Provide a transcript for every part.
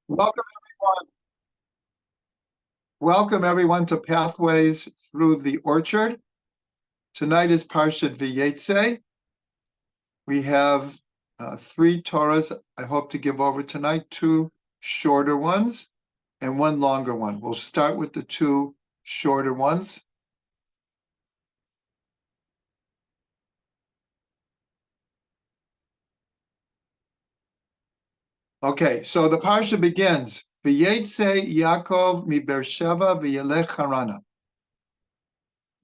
Welcome, everyone. Welcome, everyone, to Pathways Through the Orchard. Tonight is Parshat Vayeitzei. We have three Torahs I hope to give over tonight, two shorter ones and one longer one. We'll start with the two shorter ones. Okay, so the Parsha begins, Vayeitzei Yaakov mi Beersheva v'yelech Harana.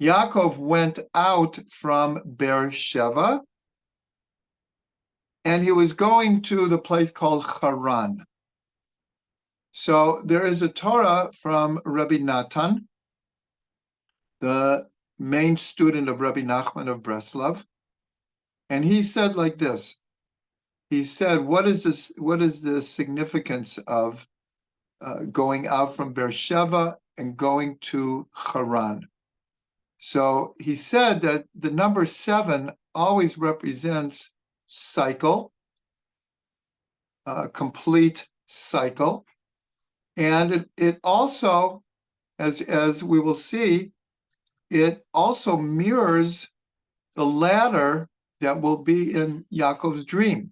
Yaakov went out from Beersheva, and he was going to the place called Haran. So there is a Torah from Rabbi Natan, the main student of Rabbi Nachman of Breslov, and he said like this. He said, what is the significance of going out from Beersheva and going to Haran? So he said that the number 7 always represents cycle, complete cycle. And it also, as we will see, it also mirrors the ladder that will be in Yaakov's dream.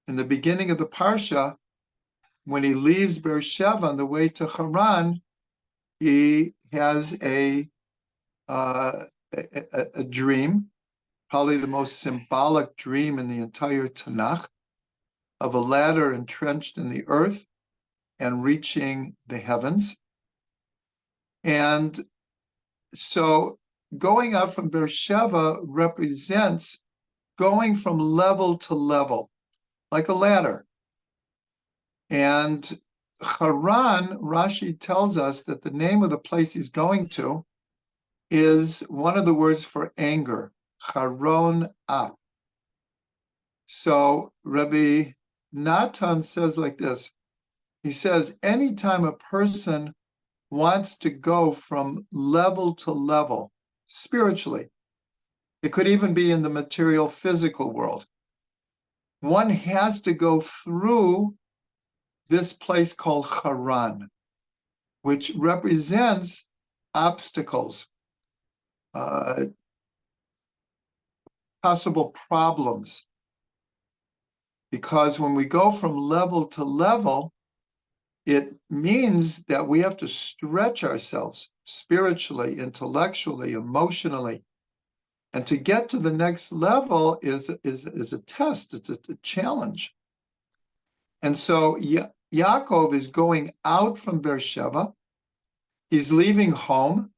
In the beginning of the Parsha, when he leaves Beersheva on the way to Haran, he has a dream, probably the most symbolic dream in the entire Tanakh, of a ladder entrenched in the earth and reaching the heavens. And so going out from Beersheva represents going from level to level, like a ladder. And Haran, Rashi tells us that the name of the place he's going to is one of the words for anger, Charon Ah. So Rabbi Natan says like this. He says, anytime a person wants to go from level to level spiritually, it could even be in the material physical world, one has to go through this place called Haran, which represents obstacles, possible problems. Because when we go from level to level, it means that we have to stretch ourselves spiritually, intellectually, emotionally. And to get to the next level is a test, it's a challenge. And so Yaakov is going out from Beersheva. He's leaving home.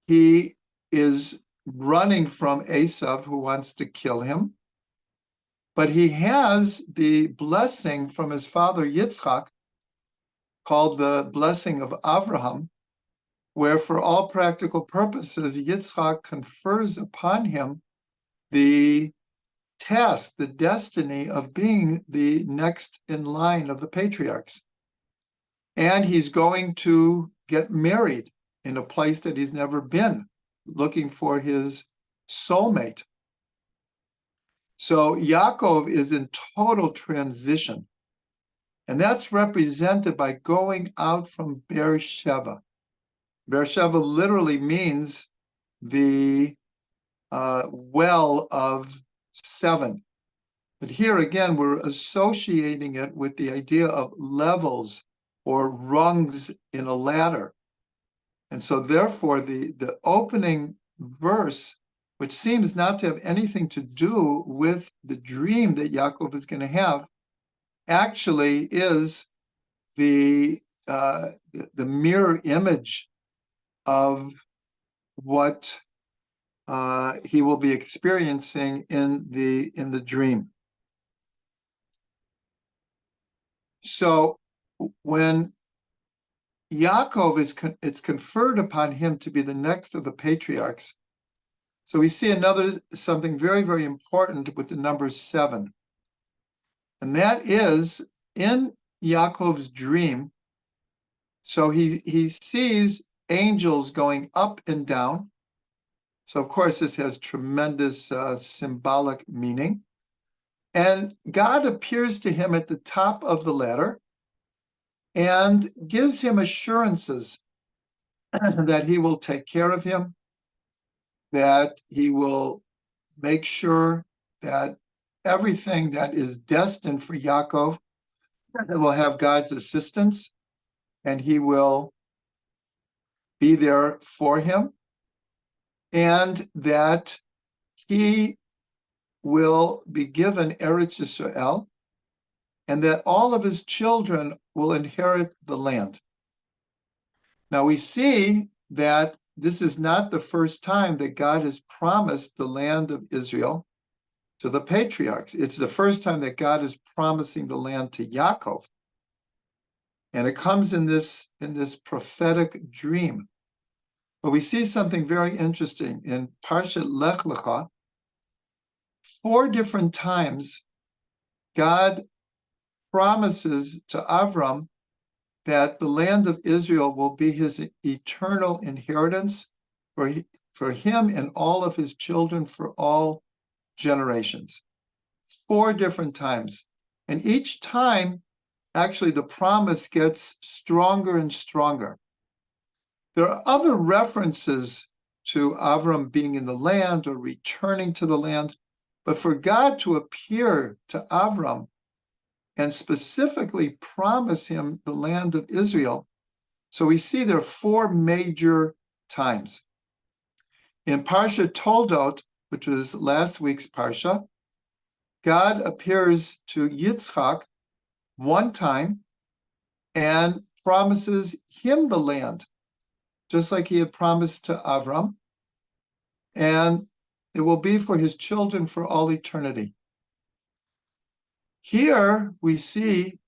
He is running from Esav, who wants to kill him. But he has the blessing from his father Yitzchak, called the blessing of Avraham, where for all practical purposes, Yitzchak confers upon him the task, the destiny of being the next in line of the patriarchs. And he's going to get married in a place that he's never been, looking for his soulmate. So Yaakov is in total transition. And that's represented by going out from Beersheva. Beersheva literally means the well of 7. But here again, we're associating it with the idea of levels or rungs in a ladder. And so therefore, the opening verse, which seems not to have anything to do with the dream that Yaakov is going to have, actually is the mirror image of what he will be experiencing in the dream. So when Yaakov it's conferred upon him to be the next of the patriarchs. So we see something very, very important with the number 7. And that is in Yaakov's dream. So he sees angels going up and down. So of course, this has tremendous symbolic meaning. And God appears to him at the top of the ladder. and gives him assurances that he will take care of him, that he will make sure that everything that is destined for Yaakov will have God's assistance, and he will be there for him, and that he will be given Eretz Yisrael, and that all of his children will inherit the land. Now we see that this is not the first time that God has promised the land of Israel to the patriarchs. It's the first time that God is promising the land to Yaakov. And it comes in this prophetic dream. But we see something very interesting in Parshat Lech Lecha. 4 different times, God promises to Avram that the land of Israel will be his eternal inheritance for him and all of his children for all generations. 4 different times. And each time, actually, the promise gets stronger and stronger. There are other references to Avram being in the land or returning to the land, but for God to appear to Avram and specifically promise him the land of Israel, so we see there are 4 major times. In Parsha Toldot, which was last week's Parsha, God appears to Yitzchak 1 time and promises him the land, just like he had promised to Avram, and it will be for his children for all eternity. Here we see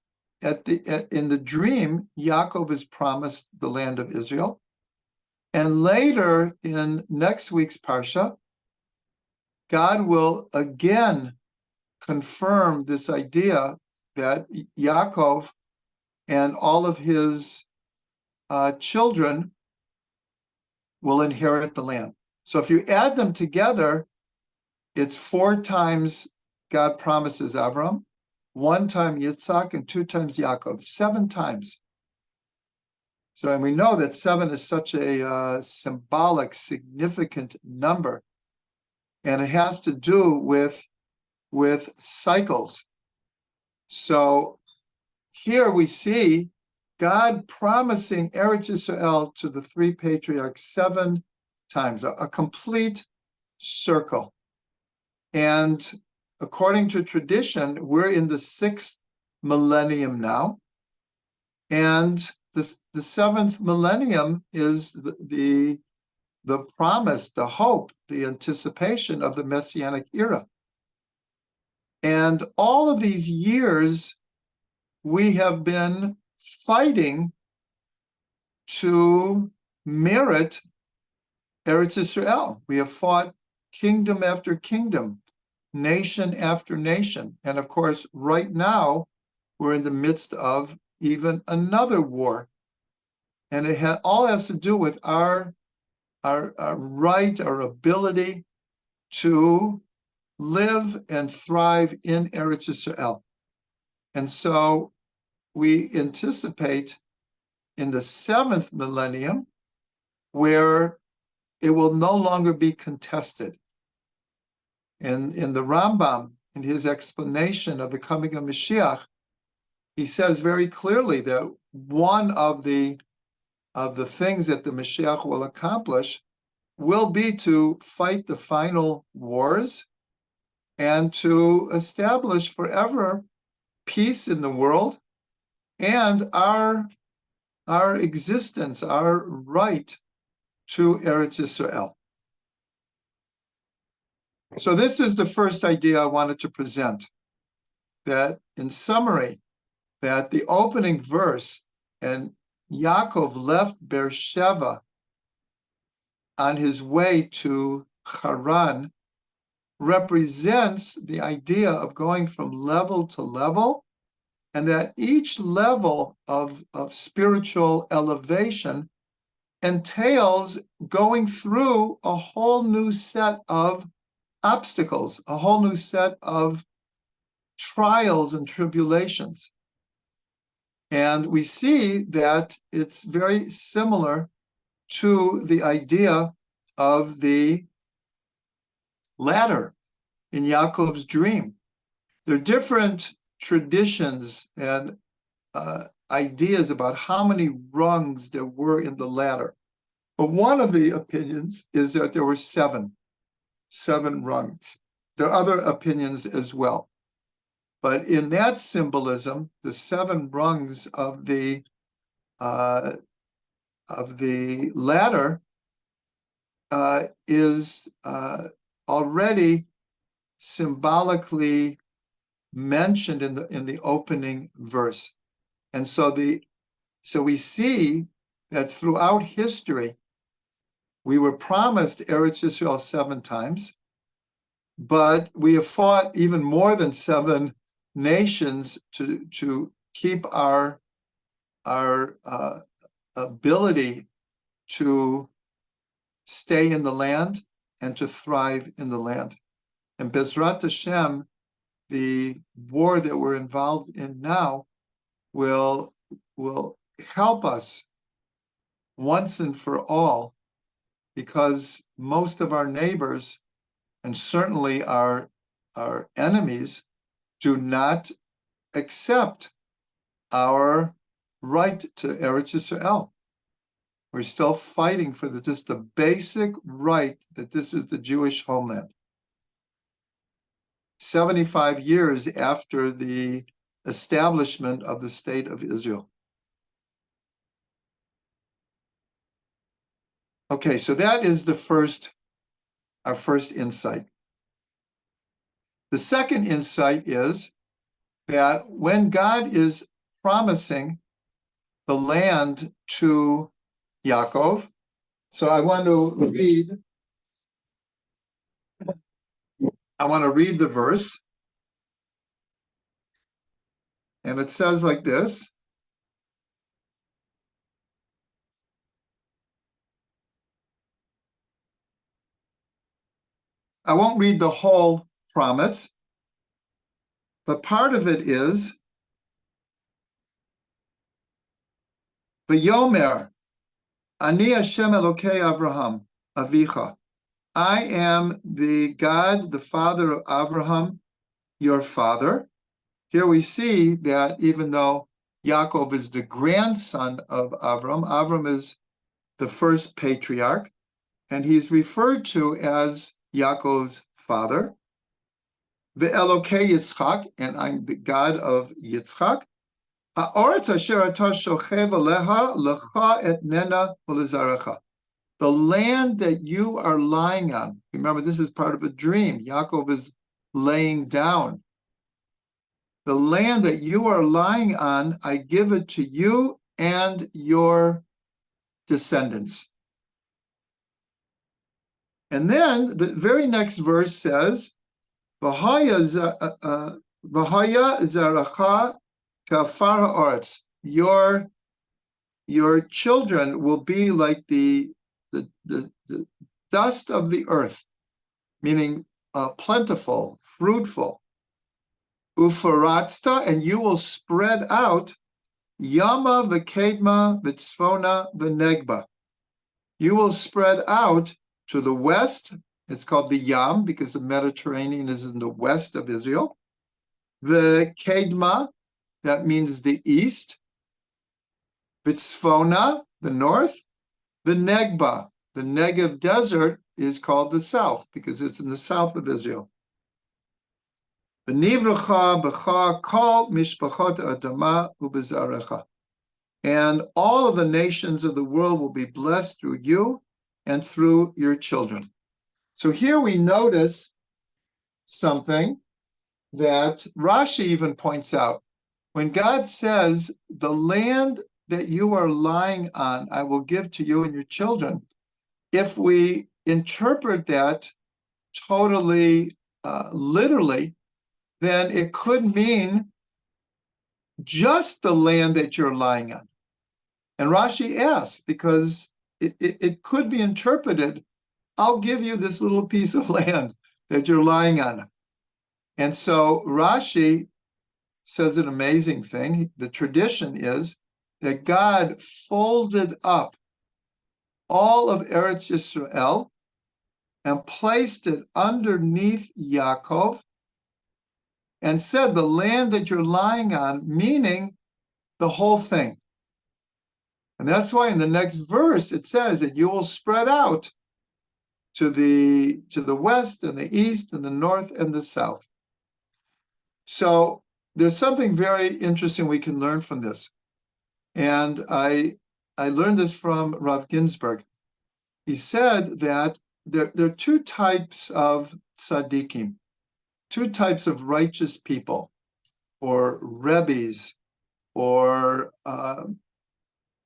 in the dream, Yaakov is promised the land of Israel, and later in next week's Parsha, God will again confirm this idea that Yaakov and all of his children will inherit the land. So if you add them together, it's 4 times God promises Avram, 1 time Yitzhak, and 2 times Yaakov, 7 times. So, and we know that 7 is such a symbolic, significant number, and it has to do with cycles. So here we see God promising Eretz Yisrael to the 3 patriarchs 7 times, a complete circle. And according to tradition, we're in the 6th millennium now. And the 7th millennium is the promise, the hope, the anticipation of the Messianic era. And all of these years, we have been fighting to merit Eretz Yisrael. We have fought kingdom after kingdom, nation after nation. And of course, right now, we're in the midst of even another war. And it all has to do with our right, our ability to live and thrive in Eretz Yisrael. And so we anticipate in the 7th millennium where it will no longer be contested. And in the Rambam, in his explanation of the coming of Mashiach, he says very clearly that one of the things that the Mashiach will accomplish will be to fight the final wars and to establish forever peace in the world and our existence, our right to Eretz Yisrael. So this is the first idea I wanted to present, that in summary, that the opening verse, and Yaakov left Beersheba on his way to Haran, represents the idea of going from level to level, and that each level of spiritual elevation entails going through a whole new set of obstacles, a whole new set of trials and tribulations. And And we see that it's very similar to the idea of the ladder in Yaakov's dream. There are different traditions and ideas about how many rungs there were in the ladder. But one of the opinions is that there were seven rungs. There are other opinions as well. But in that symbolism, the seven rungs of the ladder is already symbolically mentioned in the opening verse. And so we see that throughout history, we were promised Eretz Yisrael 7 times, but we have fought even more than 7 nations to keep our ability to stay in the land and to thrive in the land. And Bezrat Hashem, the war that we're involved in now will help us once and for all, because most of our neighbors, and certainly our enemies, do not accept our right to Eretz Yisrael. We're still fighting for just the basic right that this is the Jewish homeland. 75 years after the establishment of the State of Israel. Okay, so that is our first insight. The second insight is that when God is promising the land to Yaakov, so I want to read the verse, and it says like this. I won't read the whole promise, but part of it is, Vayomer, Ani Hashem Elokei Avraham, Avicha. I am the God, the father of Avraham, your father. Here we see that even though Yaakov is the grandson of Avram, Avram is the first patriarch, and he's referred to as Yaakov's father. Ve'elokei Yitzchak, and I'm the God of Yitzchak. Ha'oretz asher ata shochev aleha lecha etnena ulezarecha. The land that you are lying on. Remember, this is part of a dream. Yaakov is laying down. The land that you are lying on, I give it to you and your descendants. And then the very next verse says, V'haya zaracha kafar ha'aretz. Your children will be like the dust of the earth, meaning plentiful, fruitful. Ufaratzta, and you will spread out. Yama v'kedma v'tzfona v'negba. You will spread out to the west. It's called the Yam because the Mediterranean is in the west of Israel. The Kedma, that means the east. V'tzfona, the north. The Negba, the Negev desert, is called the south because it's in the south of Israel. V'nivracha b'cha kol mishpachot adama u'bezarecha. And all of the nations of the world will be blessed through you and through your children. So here we notice something that Rashi even points out. When God says, the land that you are lying on, I will give to you and your children, if we interpret that totally literally, then it could mean just the land that you're lying on. And Rashi asks, because it could be interpreted, I'll give you this little piece of land that you're lying on. And so Rashi says an amazing thing. The tradition is that God folded up all of Eretz Yisrael and placed it underneath Yaakov and said, the land that you're lying on, meaning the whole thing. And that's why in the next verse it says that you will spread out to the west and the east and the north and the south. So there's something very interesting we can learn from this. And I learned this from Rav Ginsburg. He said that there are two types of tzaddikim, two types of righteous people, or rebbes, or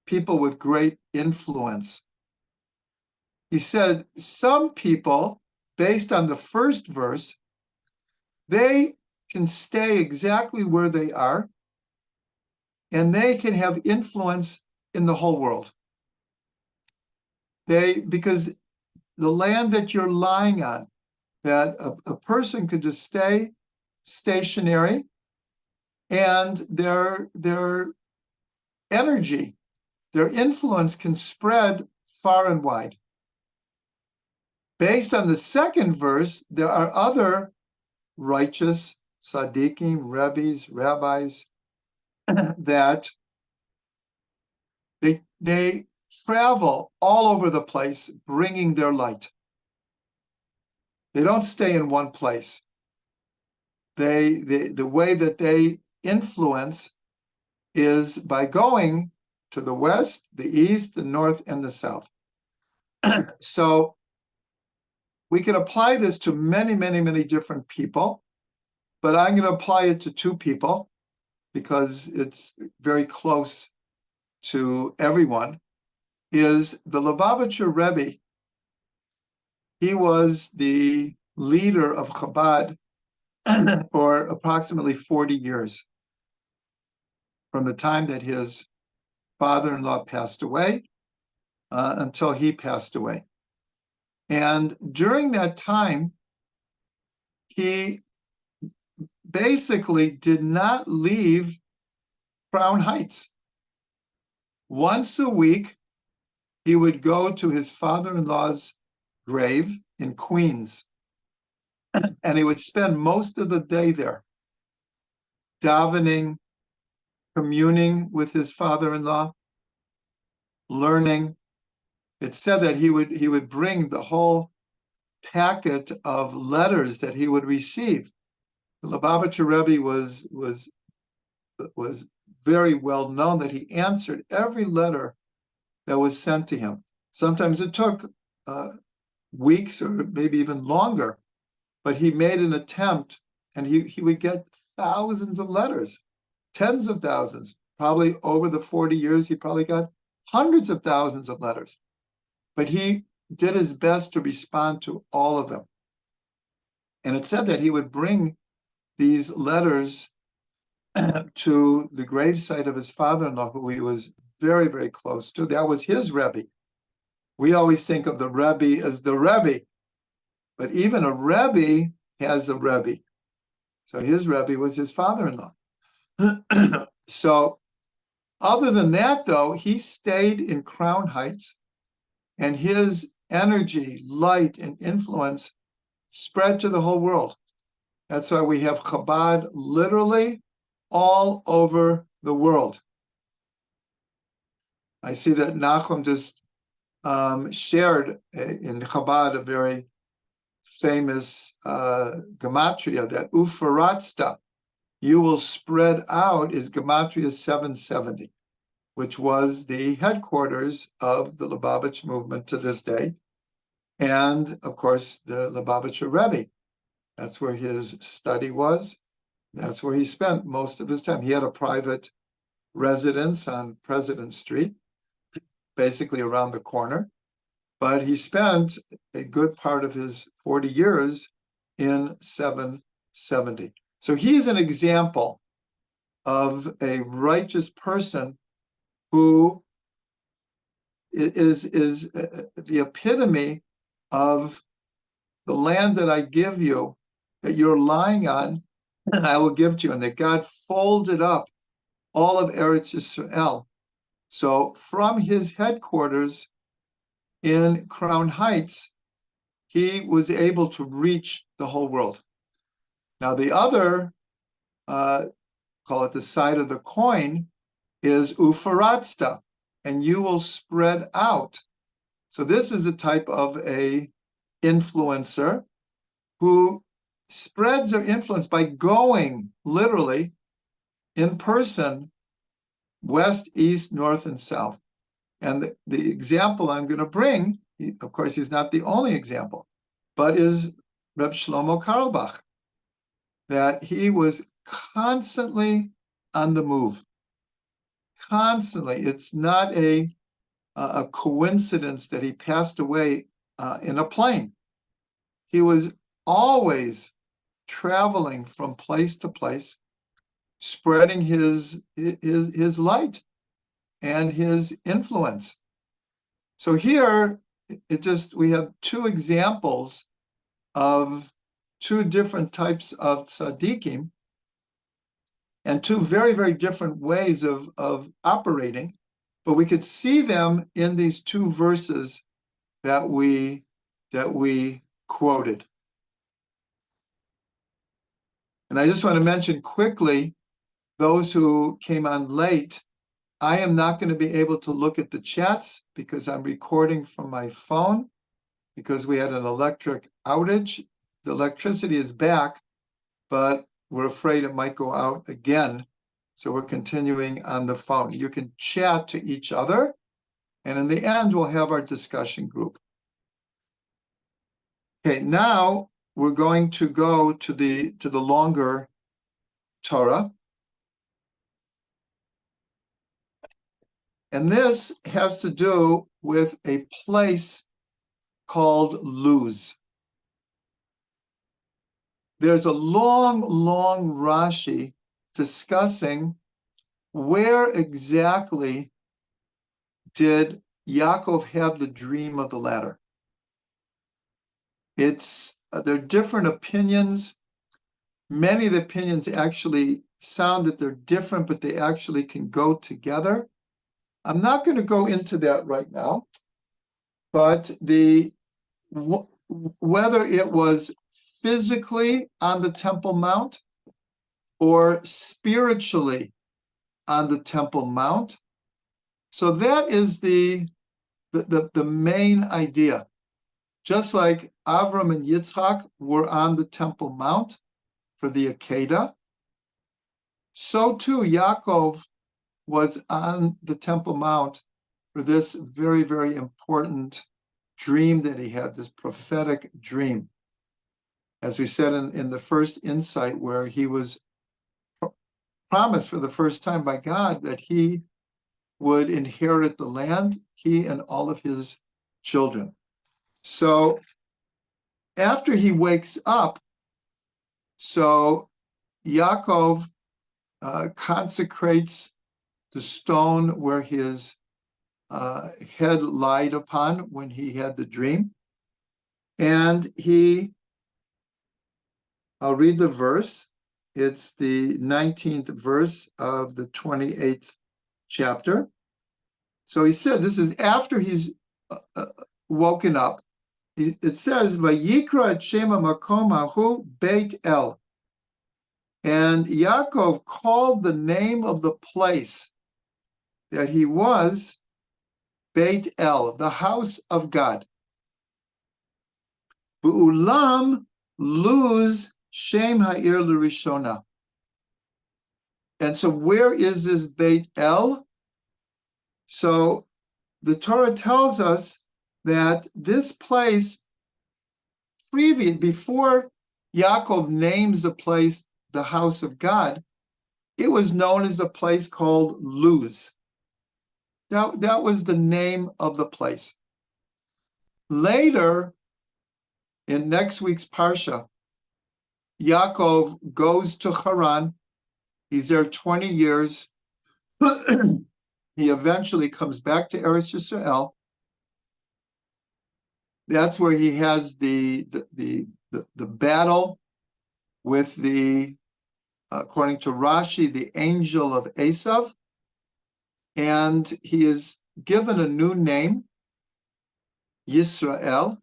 people with great influence. He said some people, based on the first verse, they can stay exactly where they are, and they can have influence in the whole world. Because the land that you're lying on, that a person could just stay stationary, and their energy, their influence can spread far and wide. Based on the second verse, there are other righteous tzaddikim, rebbes, rabbis, that they travel all over the place bringing their light. They don't stay in one place. The way that they influence is by going to the west, the east, the north, and the south. So we can apply this to many, many, many different people, but I'm going to apply it to two people because it's very close to everyone, is the Lubavitcher Rebbe. He was the leader of Chabad for approximately 40 years, from the time that his father-in-law passed away until he passed away. And during that time, he basically did not leave Crown Heights. Once a week, he would go to his father-in-law's grave in Queens, and he would spend most of the day there, davening, communing with his father-in-law, learning. It's said that he would bring the whole packet of letters that he would receive. The Lubavitcher Rebbe was very well known that he answered every letter that was sent to him. Sometimes it took weeks or maybe even longer, but he made an attempt, and he would get thousands of letters, tens of thousands. Probably over the 40 years, he probably got hundreds of thousands of letters. But he did his best to respond to all of them. And it said that he would bring these letters to the gravesite of his father-in-law, who he was very, very close to. That was his Rebbe. We always think of the Rebbe as the Rebbe, but even a Rebbe has a Rebbe. So his Rebbe was his father-in-law. So other than that, though, he stayed in Crown Heights, and his energy, light, and influence spread to the whole world. That's why we have Chabad literally all over the world. I see that Nachum just shared in Chabad a very famous gematria, that Ufaratzta, you will spread out, is gematria 770, which was the headquarters of the Lubavitch movement to this day. And of course, the Lubavitcher Rebbe. That's where his study was. That's where he spent most of his time. He had a private residence on President Street, basically around the corner. But he spent a good part of his 40 years in 770. So he's an example of a righteous person who is the epitome of the land that I give you, that you're lying on, I will give to you. And that God folded up all of Eretz Yisrael So from his headquarters in Crown Heights, he was able to reach the whole world. Now, the other, call it the side of the coin, is ufaratsta, and you will spread out. So this is a type of a influencer who spreads their influence by going literally in person, west, east, north, and south. And the example I'm going to bring, of course, he's not the only example, but is Reb Shlomo Carlebach, that he was constantly on the move. Constantly. It's not a coincidence that he passed away in a plane. He was always traveling from place to place, spreading his light and his influence. So here, we have two examples of two different types of tzaddikim and two very, very different ways of operating, but we could see them in these two verses that we quoted. And I just want to mention quickly, those who came on late, I am not going to be able to look at the chats because I'm recording from my phone because we had an electric outage. The electricity is back, but we're afraid it might go out again. So we're continuing on the phone. You can chat to each other, and in the end, we'll have our discussion group. Okay, now we're going to go to the longer Torah. And this has to do with a place called Luz. There's a long Rashi discussing where exactly did Yaakov have the dream of the ladder. There are different opinions. Many of the opinions actually sound that they're different, but they actually can go together. I'm not going to go into that right now, but whether it was physically on the Temple Mount or spiritually on the Temple Mount. So that is the main idea. Just like Avram and Yitzchak were on the Temple Mount for the Akedah, so too Yaakov was on the Temple Mount for this very, very important dream that he had, this prophetic dream. As we said in the first insight, where he was promised for the first time by God that he would inherit the land, he and all of his children. So after he wakes up, so Yaakov consecrates the stone where his head lied upon when he had the dream. And I'll read the verse. It's the 19th verse of the 28th chapter. So he said, this is after he's woken up. It says, Vayikra et Shema Makom Hahu Beit El. And Yaakov called the name of the place that he was Beit El, the house of God. Be'ulam Luz Shem Ha'ir L'Rishona. And so where is this Beit El? So the Torah tells us that this place, before Yaakov names the place the house of God, it was known as a place called Luz. That was the name of the place. Later, in next week's Parsha, Yaakov goes to Haran. He's there 20 years. He eventually comes back to Eretz Yisrael. That's where he has the battle with according to Rashi, the angel of Esav. and he is given a new name, Yisrael.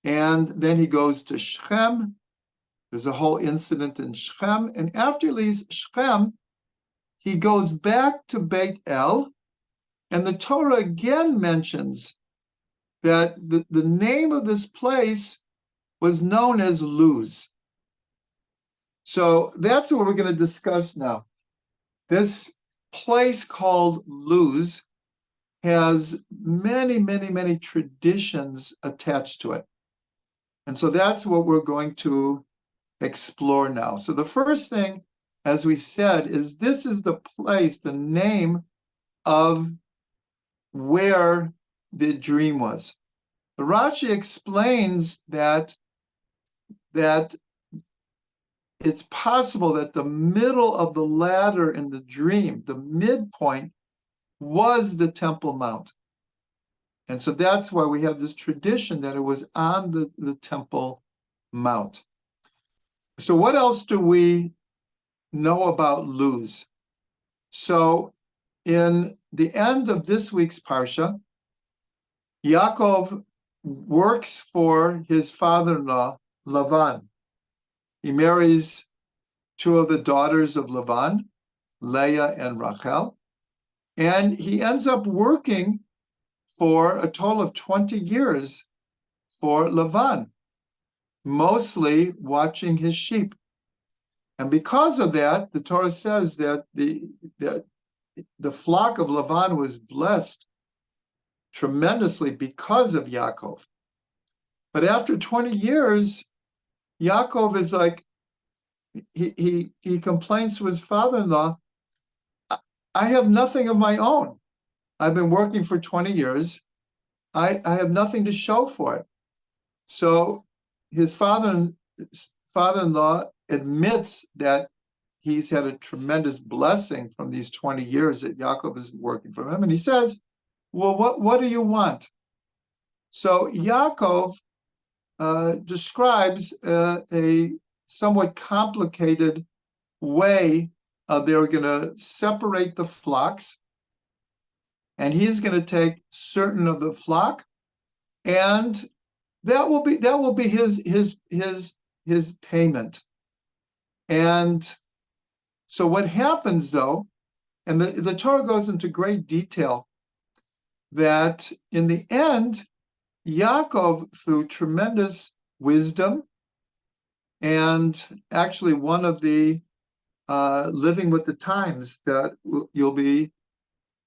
And then he goes to Shechem. There's a whole incident in Shechem. And after he leaves Shechem, he goes back to Beit El. And the Torah again mentions that the name of this place was known as Luz. So that's what we're going to discuss now. This place called Luz has many, many, many traditions attached to it. And so that's what we're going to explore now. So the first thing, as we said, is this is the place, the name of where the dream was. The Rashi explains that it's possible that the middle of the ladder in the dream, the midpoint, was the Temple Mount. And so that's why we have this tradition that it was on the Temple Mount. So what else do we know about Luz? So in the end of this week's Parsha, Yaakov works for his father-in-law, Lavan. He marries two of the daughters of Lavan, Leah and Rachel, and he ends up working for a total of 20 years for Lavan, mostly watching his sheep. And because of that, the Torah says that the flock of Lavan was blessed tremendously because of Yaakov. But after 20 years, Yaakov is like, he complains to his father-in-law, I have nothing of my own. I've been working for 20 years. I have nothing to show for it. So his father-in-law admits that he's had a tremendous blessing from these 20 years that Yaakov is working for him. And he says, well, what do you want? So Yaakov describes a somewhat complicated way they were going to separate the flocks, and he's going to take certain of the flock, and that will be his payment. And so what happens though, and the Torah goes into great detail, that in the end, Yaakov, through tremendous wisdom, and actually one of the Living with the Times that you'll be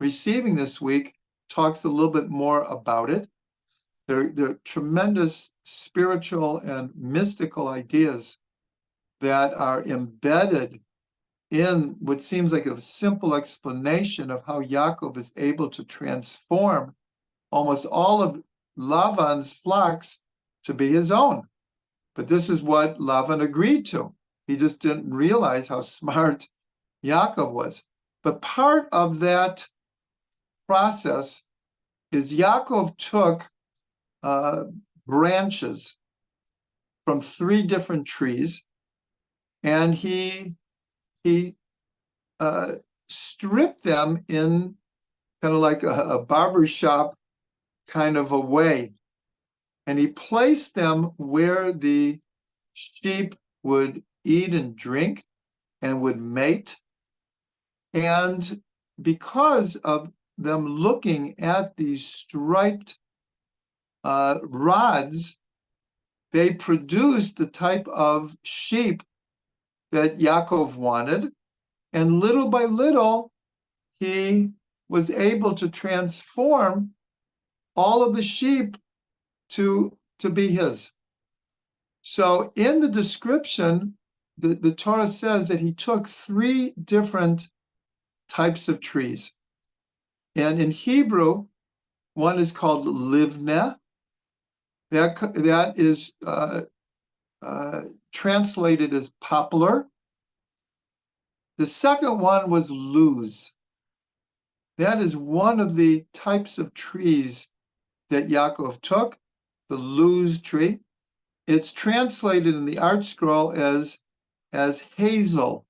receiving this week talks a little bit more about it. There are tremendous spiritual and mystical ideas that are embedded in what seems like a simple explanation of how Yaakov is able to transform almost all of Lavan's flocks to be his own. But this is what Lavan agreed to. He just didn't realize how smart Yaakov was. But part of that process is Yaakov took branches from 3 different trees, and he stripped them in kind of like a barber shop kind of a way. And he placed them where the sheep would eat and drink and would mate. And because of them looking at these striped rods, they produced the type of sheep that Yaakov wanted. And little by little, he was able to transform all of the sheep to be his. So in the description, the Torah says that he took 3 different types of trees. And in Hebrew, one is called livneh. That is translated as poplar. The second one was luz. That is one of the types of trees that Yaakov took, the luz tree. It's translated in the Art Scroll as hazel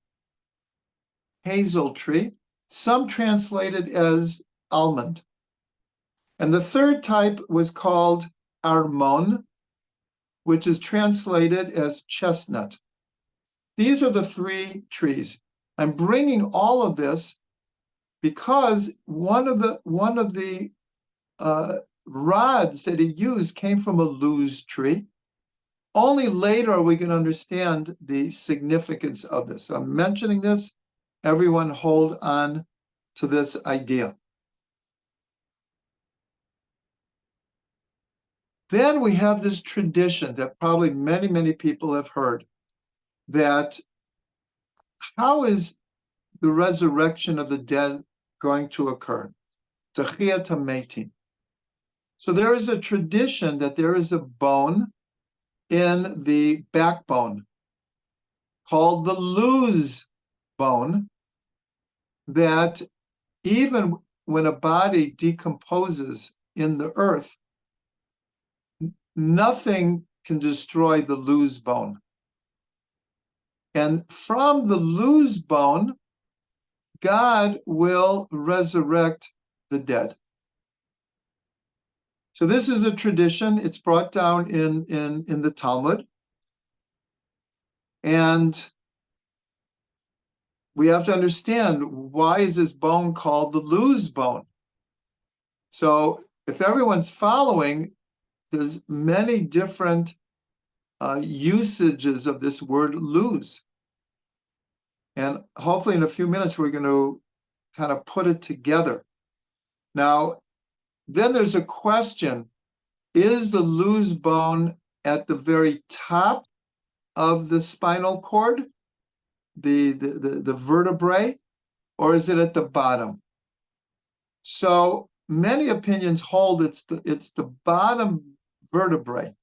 tree. some translate it as almond. And the third type was called armon, which is translated as chestnut. These are the three trees. I'm bringing all of this because one of the rods that he used came from a luz tree. Only later are we going to understand the significance of this. So I'm mentioning this. Everyone hold on to this idea. Then we have this tradition that probably many, many people have heard, that how is the resurrection of the dead going to occur? Techiyat hametim. So there is a tradition that there is a bone in the backbone called the luz bone, that even when a body decomposes in the earth, nothing can destroy the luz bone. And from the luz bone, God will resurrect the dead. So this is a tradition. It's brought down in the Talmud. And we have to understand, why is this bone called the luz bone? So if everyone's following, there's many different usages of this word luz. And hopefully in a few minutes, we're going to kind of put it together. Now, then there's a question: is the luz bone at the very top of the spinal cord, the vertebrae, or is it at the bottom? So many opinions hold it's the bottom vertebrae.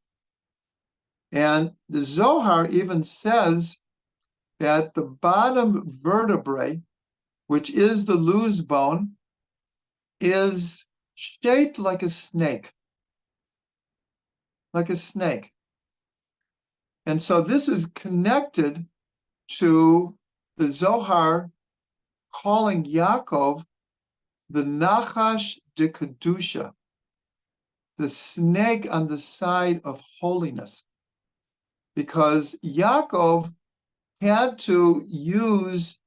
And the Zohar even says that the bottom vertebrae, which is the luz bone, is shaped like a snake. Like a snake. And so this is connected to the Zohar calling Yaakov the Nachash de Kedusha, the snake on the side of holiness. Because Yaakov had to use,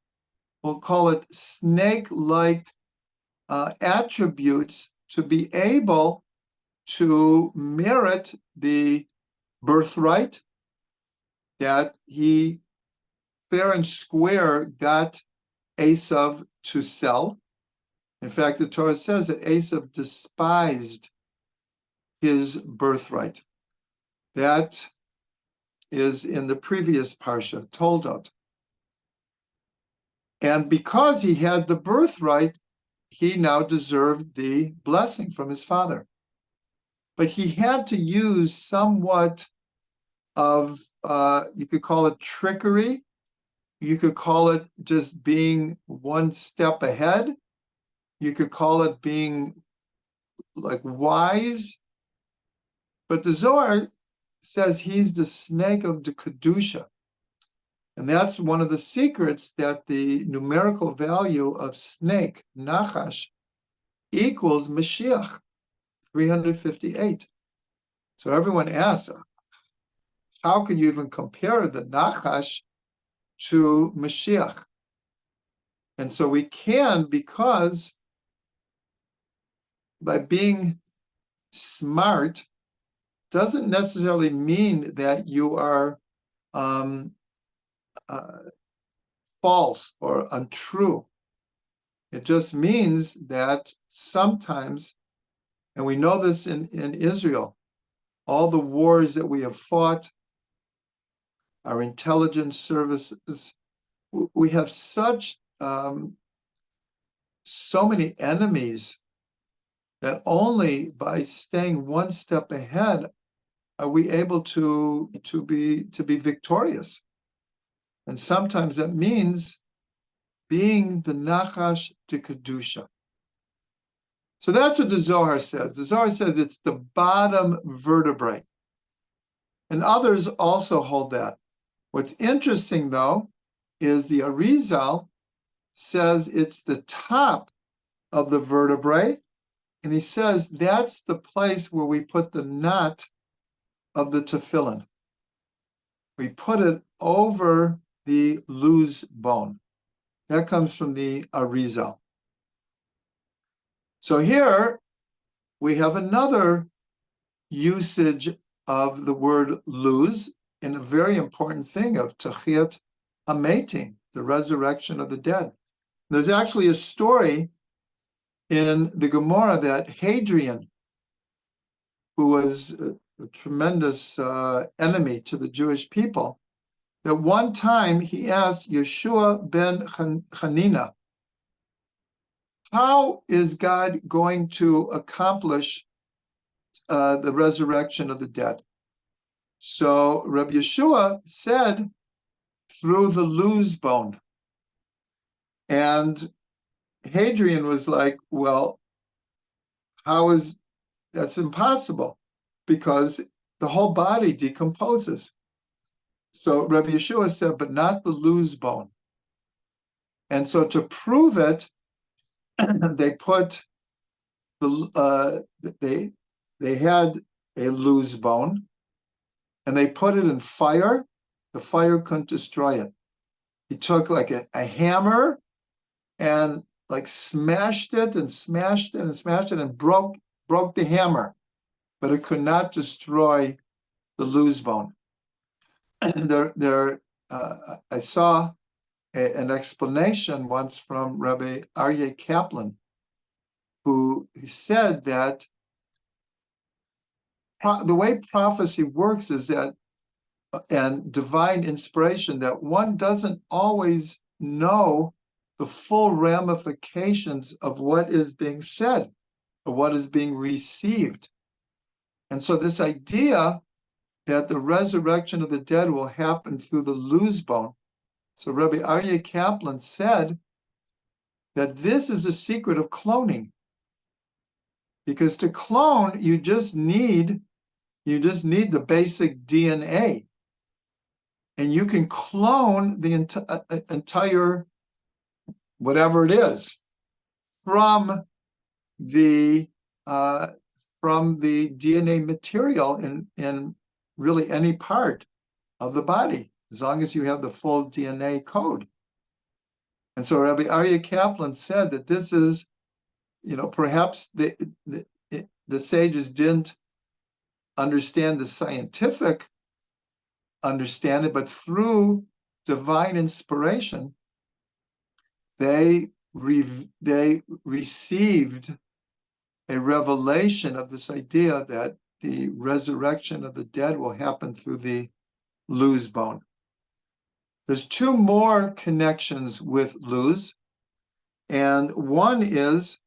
we'll call it snake-like attributes to be able to merit the birthright that he fair and square got Esav to sell. In fact, the Torah says that Esav despised his birthright. That is in the previous parsha, Toldot. And because he had the birthright, he now deserved the blessing from his father. But he had to use somewhat of, you could call it trickery. You could call it just being one step ahead. You could call it being like wise. But the Zohar says he's the snake of the Kedusha. And that's one of the secrets, that the numerical value of snake, Nachash, equals Mashiach, 358. So everyone asks, how can you even compare the Nachash to Mashiach? And so we can, because by being smart doesn't necessarily mean that you are false or untrue. It just means that sometimes, and we know this in Israel, all the wars that we have fought, our intelligence services, we have such so many enemies that only by staying one step ahead are we able to be victorious. And sometimes that means being the Nachash de Kedusha. So that's what the Zohar says. The Zohar says it's the bottom vertebrae. And others also hold that. What's interesting, though, is the Arizal says it's the top of the vertebrae, and he says that's the place where we put the knot of the tefillin. We put it over the luz bone. That comes from the Arizal. So here we have another usage of the word luz in a very important thing of Techiyat HaMetim, the resurrection of the dead. There's actually a story in the Gemara that Hadrian, who was a tremendous enemy to the Jewish people, that one time he asked Yeshua ben Hanina, how is God going to accomplish the resurrection of the dead? So Rabbi Yeshua said, through the luz bone. And Hadrian was like, well, that's impossible, because the whole body decomposes. So Rabbi Yeshua said, but not the luz bone. And so to prove it, they put they had a luz bone, and they put it in fire. The fire couldn't destroy it. He took like a hammer and like smashed it and smashed it and smashed it and broke the hammer, but it could not destroy the luz bone. I saw an explanation once from Rabbi Aryeh Kaplan, who said that the way prophecy works is that, and divine inspiration, that one doesn't always know the full ramifications of what is being said or what is being received. And so this idea that the resurrection of the dead will happen through the luz bone. So Rabbi Aryeh Kaplan said that this is the secret of cloning. Because to clone, you just need the basic DNA. And you can clone the entire, whatever it is, from the DNA material in really any part of the body, as long as you have the full DNA code. And so Rabbi Aryeh Kaplan said that this is, perhaps the sages didn't understand the scientific understanding, but through divine inspiration, they received a revelation of this idea that the resurrection of the dead will happen through the luz bone. There's two more connections with luz, and one is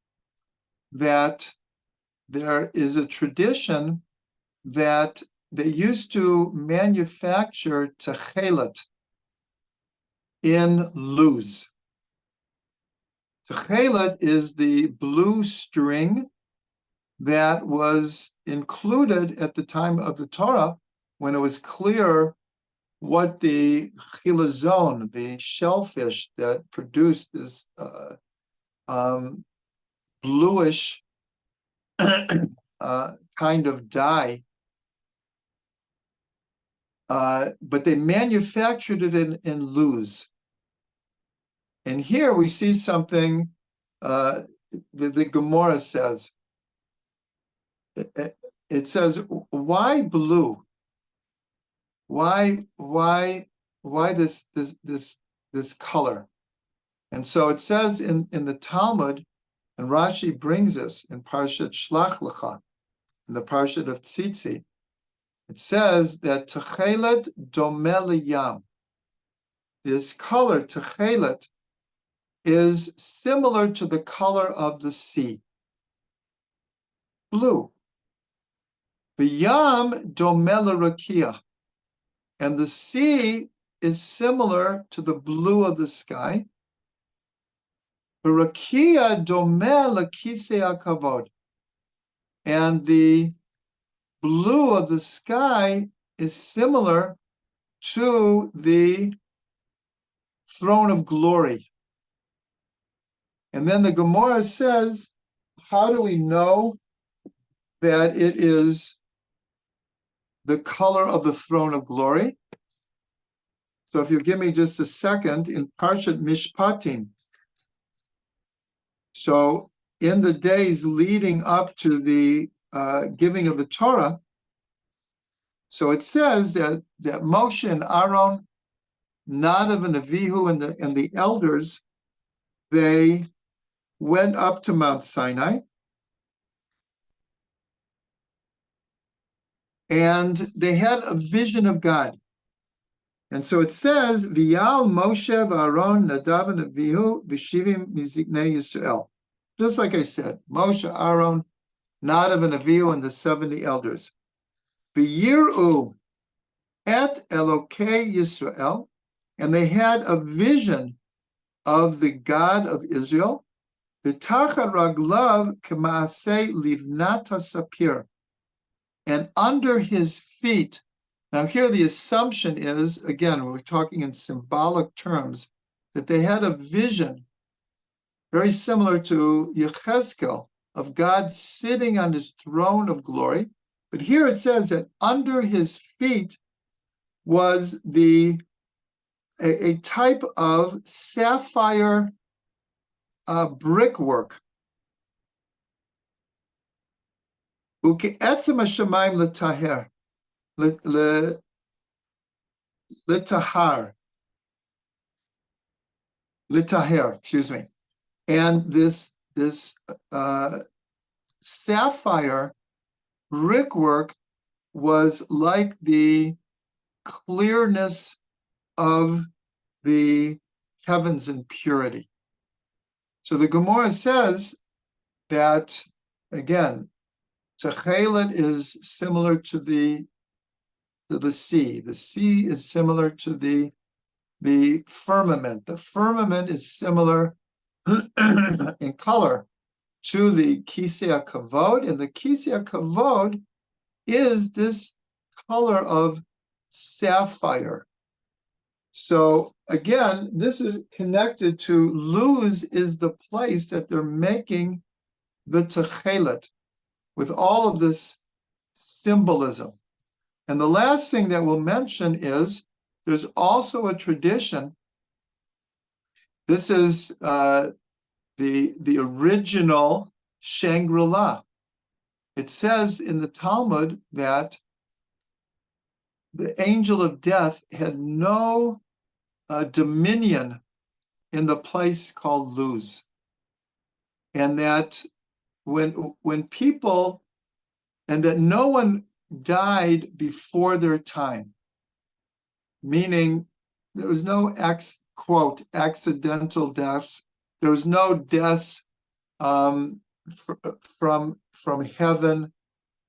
that there is a tradition that they used to manufacture techelet in luz. Techelet is the blue string that was included at the time of the Torah, when it was clear what the chilazon, the shellfish that produced this bluish kind of dye, but they manufactured it in luz. And here we see something the Gemara says. It says, why blue? Why this color? And so it says in the Talmud, and Rashi brings us in Parshat Shlach Lecha, in the Parshat of Tzitzi, it says that Techelet domeh liyam. This color, Techelet, is similar to the color of the sea, blue. V'yam domeh l'rakia, and the sea is similar to the blue of the sky. V'rakia domeh l'kisei hakavod, and the blue of the sky is similar to the throne of glory. And then the Gemara says, how do we know that it is the color of the throne of glory? So if you give me just a second, in Parshat Mishpatim, so in the days leading up to the giving of the Torah, so it says that Moshe and Aaron, Nadav and Avihu, and the elders, they went up to Mount Sinai, and they had a vision of God. And so it says, V'yal Moshe v'Aaron Nadav and Avihu v'shivim miziknei Yisrael. Just like I said, Moshe, Aaron, Nadav and Avihu, and the 70 elders. V'yir'u et Elokei Yisrael, and they had a vision of the God of Israel. V'tachat raglav k'maaseh livnat hasapir, and under his feet. Now here the assumption is, again, we're talking in symbolic terms, that they had a vision very similar to Yechezkel, of God sitting on his throne of glory. But here it says that under his feet was a type of sapphire brickwork. Uke'etzem hashamayim l'taher. Litaher, excuse me. And this sapphire brickwork was like the clearness of the heavens in purity. So the Gemara says that, again, Techelet is similar to the sea. The sea is similar to the firmament. The firmament is similar in color to the Kisei Kavod, and the Kisei Kavod is this color of sapphire. So again, this is connected to Luz is the place that they're making the Techelet with all of this symbolism. And the last thing that we'll mention is there's also a tradition. This is the original Shangri-La. It says in the Talmud that the angel of death had no dominion in the place called Luz. And that when people, and that no one died before their time, meaning there was no quote accidental deaths, there was no deaths from heaven,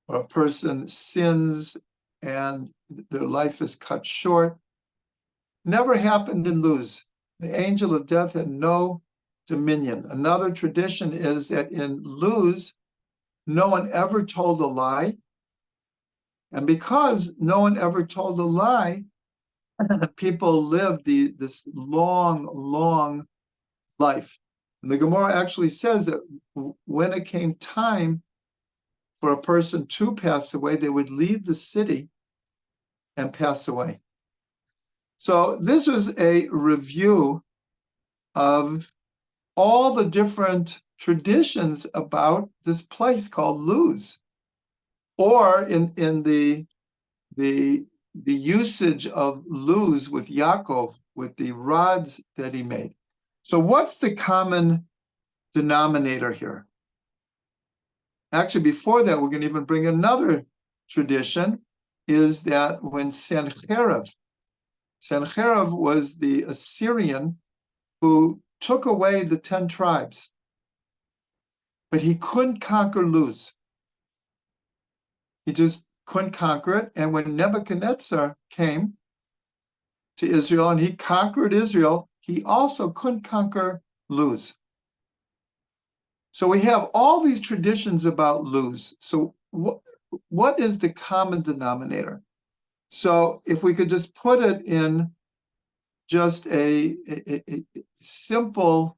or a person sins and their life is cut short. Never happened in Luz. The angel of death had no dominion. Another tradition is that in Luz, no one ever told a lie. And because no one ever told a lie, people lived this long life. And the Gemara actually says that when it came time for a person to pass away, they would leave the city and pass away. So this was a review of all the different traditions about this place called Luz, or in the usage of Luz with Yaakov, with the rods that he made. So what's the common denominator here? Actually, before that, we're going to even bring another tradition, is that when Sennacherib was the Assyrian who took away the 10 tribes, but he couldn't conquer Luz. He just couldn't conquer it. And when Nebuchadnezzar came to Israel and he conquered Israel, he also couldn't conquer Luz. So we have all these traditions about Luz. So what is the common denominator? So if we could just put it in just a simple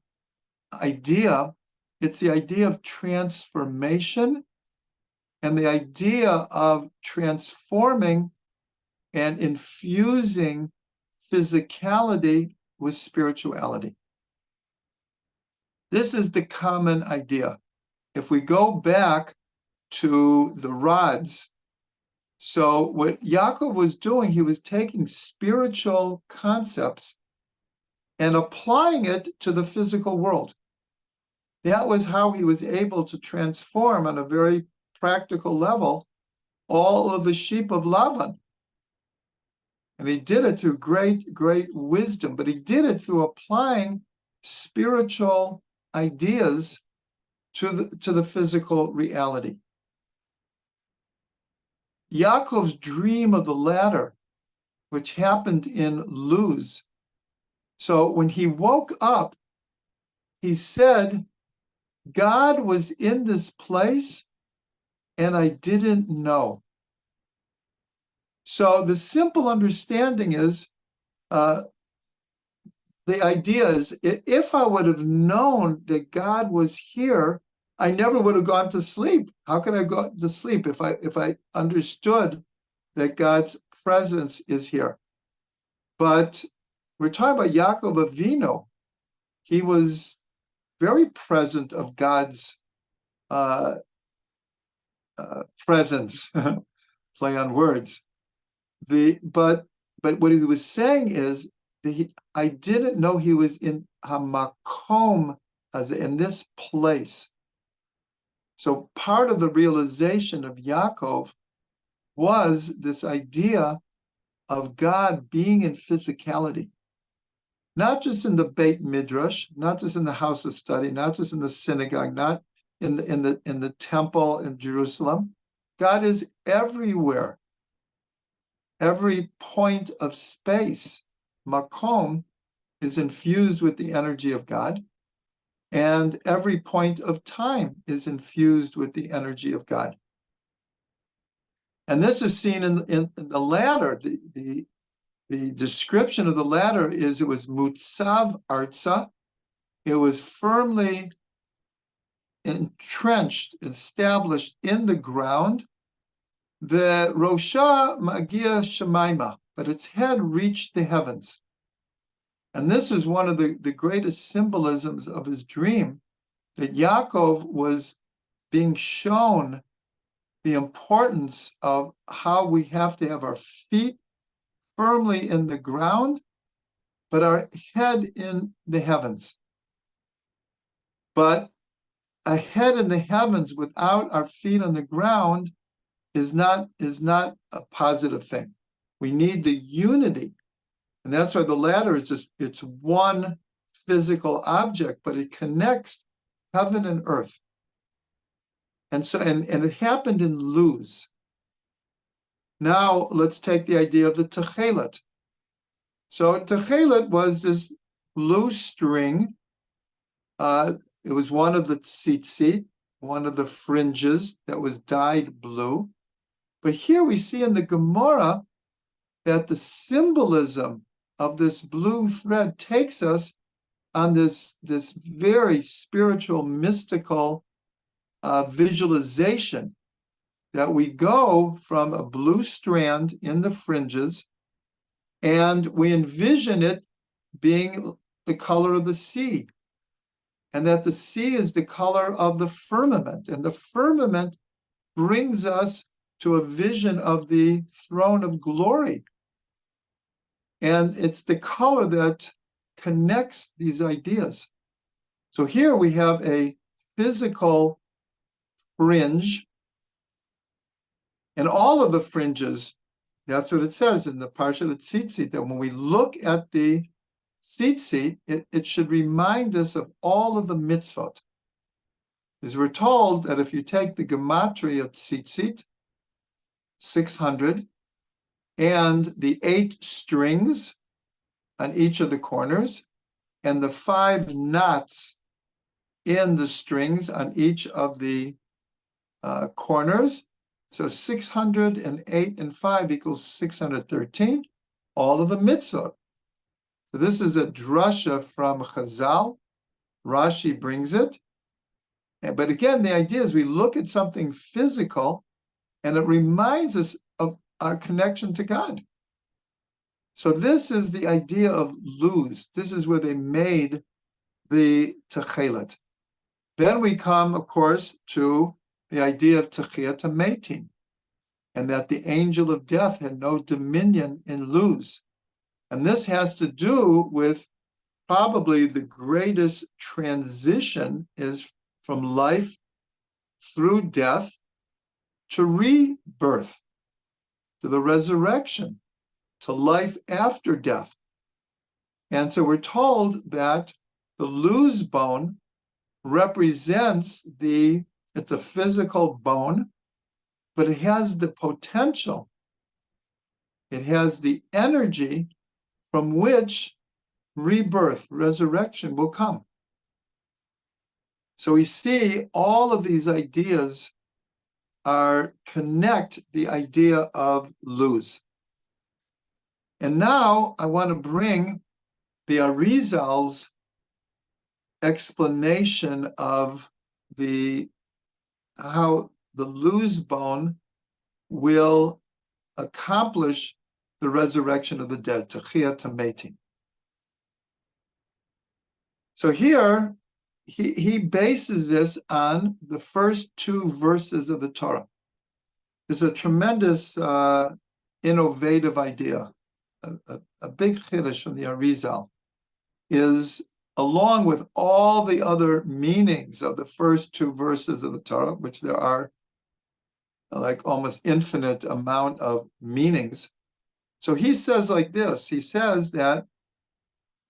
idea. It's the idea of transformation and the idea of transforming and infusing physicality with spirituality. This is the common idea. If we go back to the rods, so what Yaakov was doing, he was taking spiritual concepts and applying it to the physical world. That was how he was able to transform on a very practical level all of the sheep of Lavan. And he did it through great, great wisdom, but he did it through applying spiritual ideas to the physical reality. Yaakov's dream of the ladder, which happened in Luz. So when he woke up, he said, God was in this place and I didn't know. So the simple understanding is, the idea is, if I would have known that God was here, I never would have gone to sleep. How could I go to sleep if I understood that God's presence is here? But we're talking about Yaakov Avinu. He was very present of God's presence, play on words. But what he was saying is that I didn't know he was in hamakom, as in this place. So part of the realization of Yaakov was this idea of God being in physicality, not just in the Beit Midrash, not just in the house of study, not just in the synagogue, not in the temple in Jerusalem. God is everywhere. Every point of space, makom, is infused with the energy of God, and every point of time is infused with the energy of God. And this is seen in the ladder. The description of the ladder is it was mutzav arza. It was firmly entrenched, established in the ground. The Rosha Magia Shemaima, but its head reached the heavens. And this is one of the greatest symbolisms of his dream, that Yaakov was being shown the importance of how we have to have our feet firmly in the ground, but our head in the heavens. But a head in the heavens without our feet on the ground is not a positive thing. We need the unity. And that's why the ladder is just, it's one physical object, but it connects heaven and earth. And so, and it happened in Luz. Now let's take the idea of the techelet. So techelet was this blue string. It was one of the tzitzit, one of the fringes that was dyed blue. But here we see in the Gemara that the symbolism of this blue thread takes us on this very spiritual, mystical visualization, that we go from a blue strand in the fringes and we envision it being the color of the sea, and that the sea is the color of the firmament, and the firmament brings us to a vision of the throne of glory. And it's the color that connects these ideas. So here we have a physical fringe, and all of the fringes, that's what it says in the Parsha of Tzitzit, that when we look at the tzitzit, it should remind us of all of the mitzvot. As we're told that if you take the gematria of tzitzit, 600, and the 8 strings on each of the corners, and the 5 knots in the strings on each of the corners, so 608 and 5 equals 613, all of the mitzvah. So this is a drasha from Chazal, Rashi brings it. But again, the idea is we look at something physical and it reminds us of our connection to God. So this is the idea of luz. This is where they made the techelet. Then we come, of course, to the idea of techiyat metim, and that the angel of death had no dominion in luz. And this has to do with probably the greatest transition is from life through death to rebirth, to the resurrection, to life after death. And so we're told that the luz bone represents it's a physical bone, but it has the potential, it has the energy from which rebirth, resurrection will come. So we see all of these ideas connect the idea of luz. And now I want to bring the Arizal's explanation of how the luz bone will accomplish the resurrection of the dead, techiyat metim. So here, he bases this on the first two verses of the Torah. It's a tremendous, innovative idea. A big chiddush from the Arizal is, along with all the other meanings of the first two verses of the Torah, which there are like almost infinite amount of meanings. So he says like this, he says that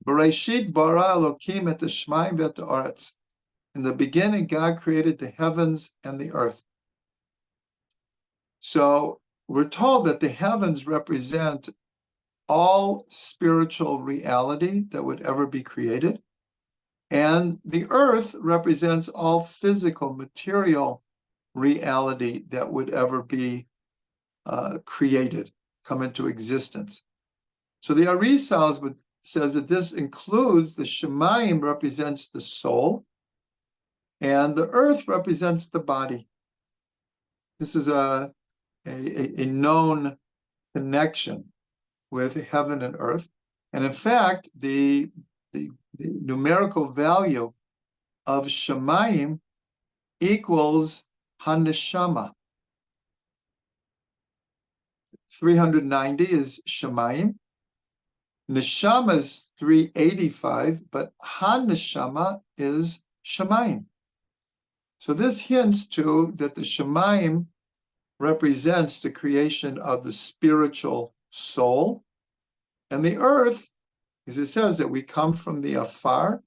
Bereshit bara Elokim et hashmayim v'et haaretz. In the beginning, God created the heavens and the earth. So we're told that the heavens represent all spiritual reality that would ever be created. And the earth represents all physical, material reality that would ever be created, come into existence. So the Arizal says that this includes the Shemayim represents the soul, and the earth represents the body. This is a known connection with heaven and earth. And in fact, the numerical value of Shemayim equals Haneshama. 390 is Shemayim. Neshama is 385, but Haneshama is Shemayim. So this hints to that the Shemayim represents the creation of the spiritual soul, and the earth, as it says, that we come from the afar,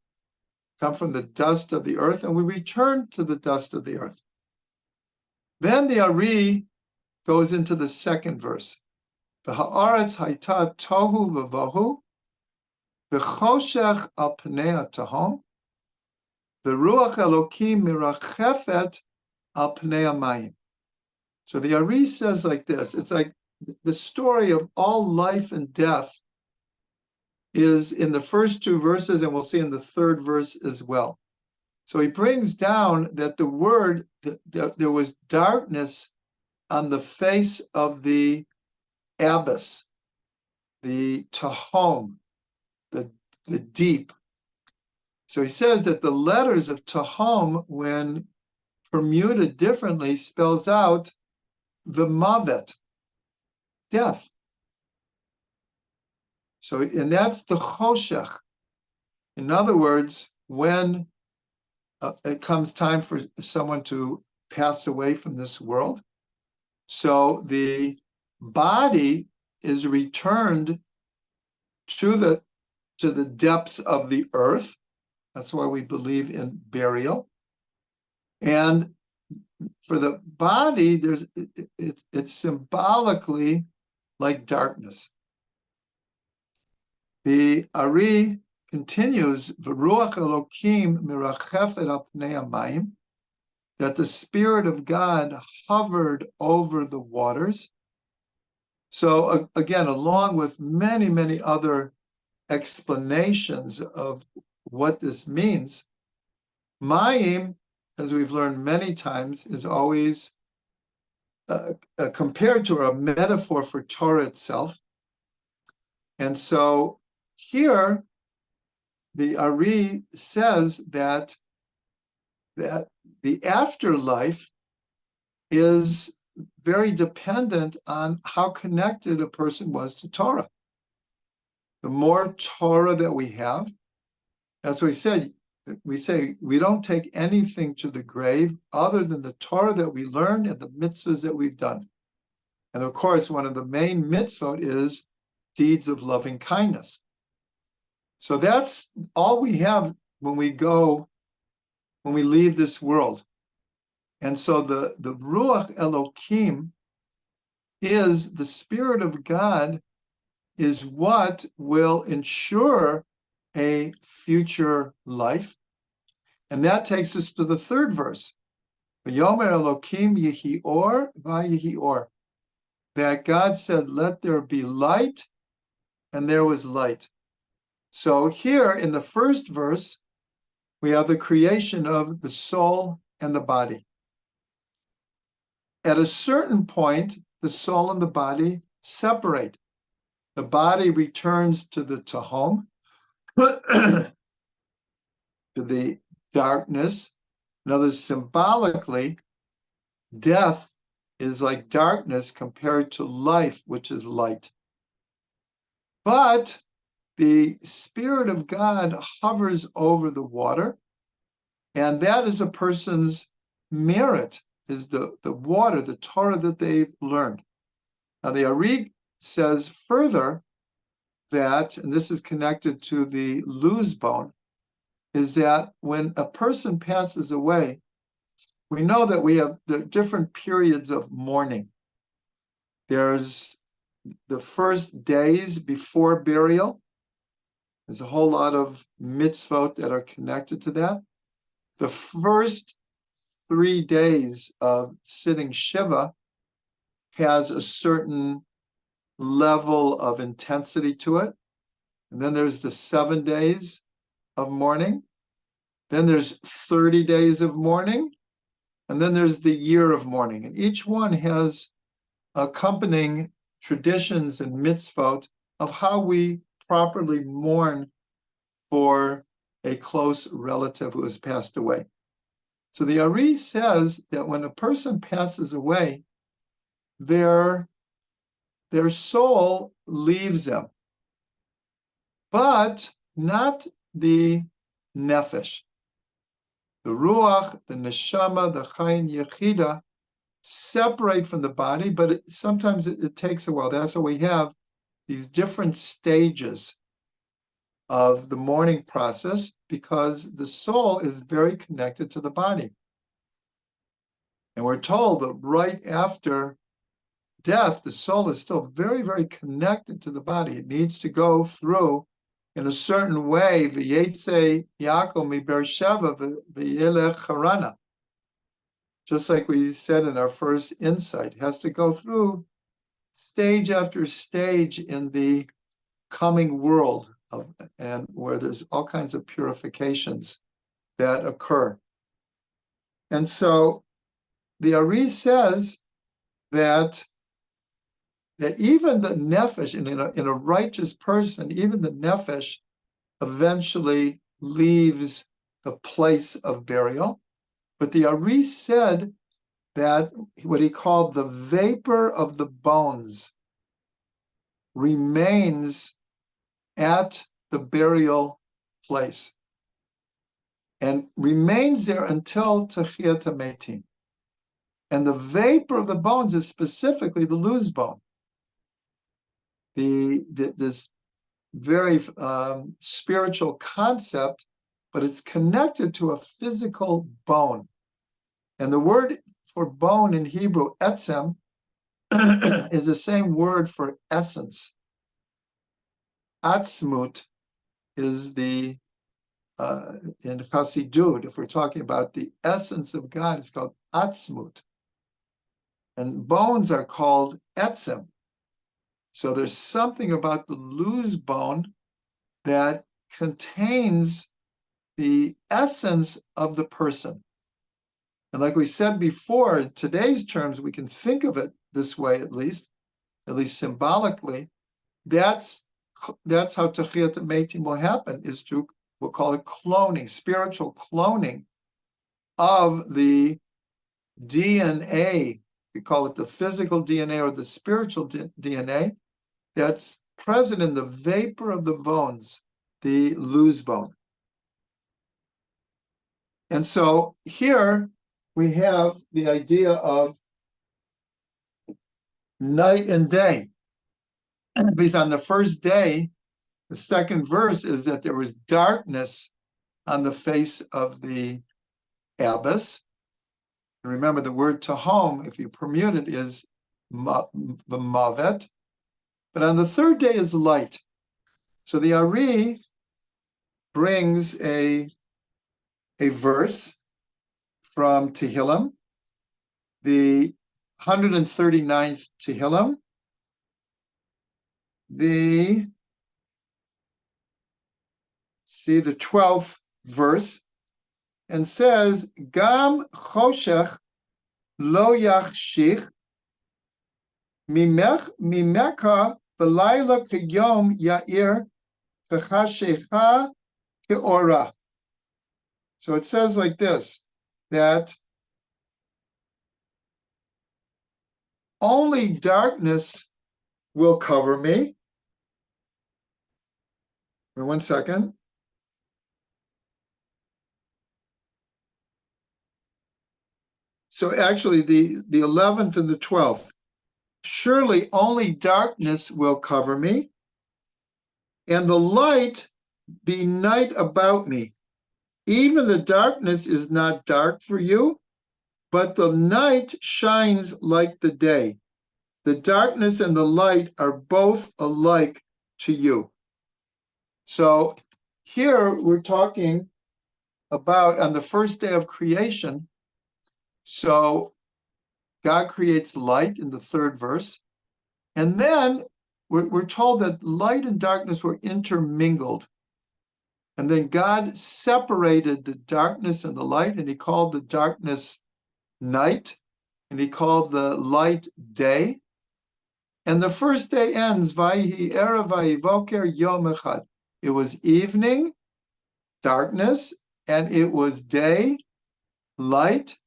come from the dust of the earth, and we return to the dust of the earth. Then the Ari goes into the second verse. V'ha'aretz hayta tohu v'vohu, v'choshech al pnei ha'tahom, v'ruach Elokim mirachefet al pnei hamayim. So the Ari says like this, it's like the story of all life and death is in the first two verses, and we'll see in the third verse as well. So he brings down that the word, that there was darkness on the face of the abyss, the tahom, the deep. So he says that the letters of tahom, when permuted differently, spells out the mavet, death. So, and that's the choshech. In other words, when it comes time for someone to pass away from this world, so the body is returned to the depths of the earth. That's why we believe in burial. And for the body, it's symbolically like darkness. The Ari continues, V'ruach Elokim mirachefet al pnei hamayim, that the Spirit of God hovered over the waters. So again, along with many, many other explanations of what this means, Mayim, as we've learned many times, is always compared to a metaphor for Torah itself. And so here, the Ari says that the afterlife is very dependent on how connected a person was to Torah. The more Torah that we have, that's what we say we don't take anything to the grave other than the Torah that we learned and the mitzvahs that we've done. And of course, one of the main mitzvot is deeds of loving kindness. So that's all we have when we leave this world. And so the Ruach Elokim is the Spirit of God, is what will ensure a future life. And that takes us to the third verse. V'yomer Elokim yehi or v'yehi or. That God said, let there be light, and there was light. So here in the first verse, we have the creation of the soul and the body. At a certain point, the soul and the body separate. The body returns to the Tahom, to the darkness. In other words, symbolically, death is like darkness compared to life, which is light. But the Spirit of God hovers over the water, and that is a person's merit, is the water, the Torah that they've learned. Now the Ari says further that, and this is connected to the lose bone, is that when a person passes away, we know that we have the different periods of mourning. There's the first days before burial. There's a whole lot of mitzvot that are connected to that. The first 3 days of sitting Shiva has a certain level of intensity to it. And then there's the 7 days of mourning. Then there's 30 days of mourning. And then there's the year of mourning. And each one has accompanying traditions and mitzvot of how we properly mourn for a close relative who has passed away. So the Ari says that when a person passes away, their soul leaves them, but not the nefesh. The ruach, the neshama, the chayin yechida separate from the body, but sometimes it takes a while. That's why we have these different stages of the mourning process, because the soul is very connected to the body. And we're told that right after death, the soul is still very, very connected to the body. It needs to go through in a certain way, Vayeitzei Yaakov mi Beersheva v'yelech Harana. Just like we said in our first insight, it has to go through stage after stage in the coming world and where there's all kinds of purifications that occur. And so the Ari says that even the nefesh, in a righteous person, even the nefesh eventually leaves the place of burial. But the Ari said that what he called the vapor of the bones remains at the burial place and remains there until Techiyat HaMetim. And the vapor of the bones is specifically the lose bone. This very spiritual concept, but it's connected to a physical bone. And the word for bone in Hebrew, etzem, is the same word for essence. Atzmut is in Chassidut, if we're talking about the essence of God, it's called atzmut. And bones are called etzem. So there's something about the lose bone that contains the essence of the person. And like we said before, in today's terms, we can think of it this way, at least symbolically. That's how Techiyat Meitim will happen, is through, we'll call it cloning, spiritual cloning of the DNA. We call it the physical DNA or the spiritual DNA that's present in the vapor of the bones, the loose bone. And so here we have the idea of night and day. Because on the first day, the second verse is that there was darkness on the face of the abyss. And remember, the word tahom, if you permute it, is mavet. But on the third day is light. So the Ari brings a verse from Tehillim, the 139th Tehillim, the 12th verse, and says, Gam choshech lo yachshich mimeka b'layla k'yom ya'ir v'chashecha ke'ora. So it says like this, that only darkness will cover me. Wait 1 second. So actually the 11th and the 12th. Surely only darkness will cover me, and the light be night about me. Even the darkness is not dark for you, but the night shines like the day. The darkness and the light are both alike to you. So here we're talking about on the first day of creation. So God creates light in the third verse. And then we're told that light and darkness were intermingled. And then God separated the darkness and the light, and he called the darkness night, and he called the light day. And the first day ends, Vayhi erev vayivoker yom echad. It was evening, darkness, and it was day, light,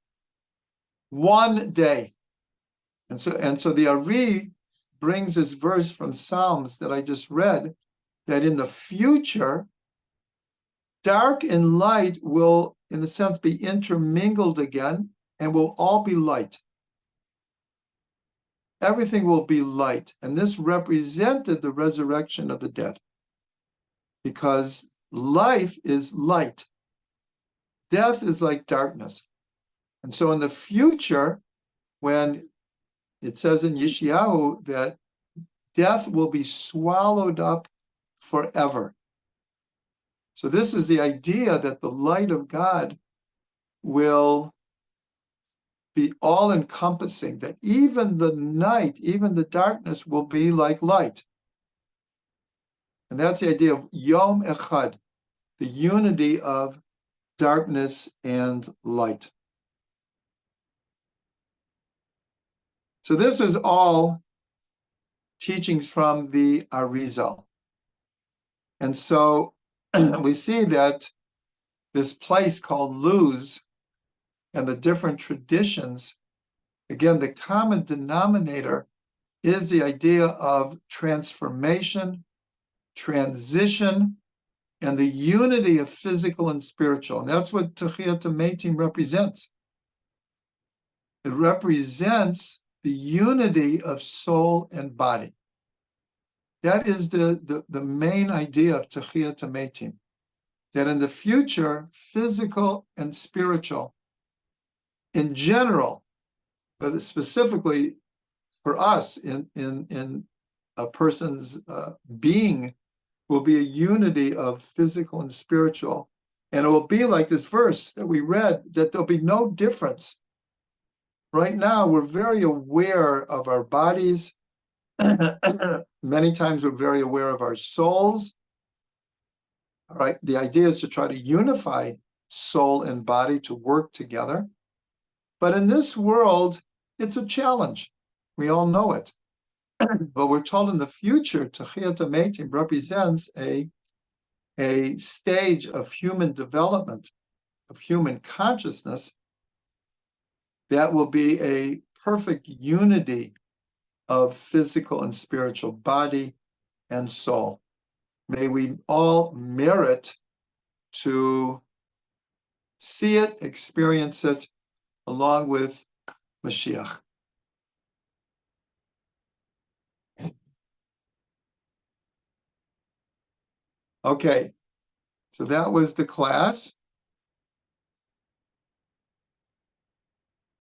one day. And so the Ari brings this verse from Psalms that I just read, that in the future, dark and light will, in a sense, be intermingled again and will all be light. Everything will be light. And this represented the resurrection of the dead, because life is light. Death is like darkness. And so in the future, when it says in Yeshayahu that death will be swallowed up forever. So this is the idea that the light of God will be all-encompassing, that even the night, even the darkness will be like light. And that's the idea of Yom Echad, the unity of darkness and light. So this is all teachings from the Arizal. And so we see that this place called Luz and the different traditions, again, the common denominator is the idea of transformation, transition, and the unity of physical and spiritual. And that's what Techiyat Meitim represents. It represents the unity of soul and body. That is the main idea of Techiyat Meitim, that in the future, physical and spiritual, in general, but specifically for us in a person's being, will be a unity of physical and spiritual. And it will be like this verse that we read, that there'll be no difference. Right now, we're very aware of our bodies. Many times we're very aware of our souls. All right, the idea is to try to unify soul and body to work together. But in this world, it's a challenge. We all know it. But we're told in the future, Techiyat HaMeitim represents a stage of human development, of human consciousness, that will be a perfect unity of physical and spiritual body and soul. May we all merit to see it, experience it, along with Mashiach. Okay, so that was the class.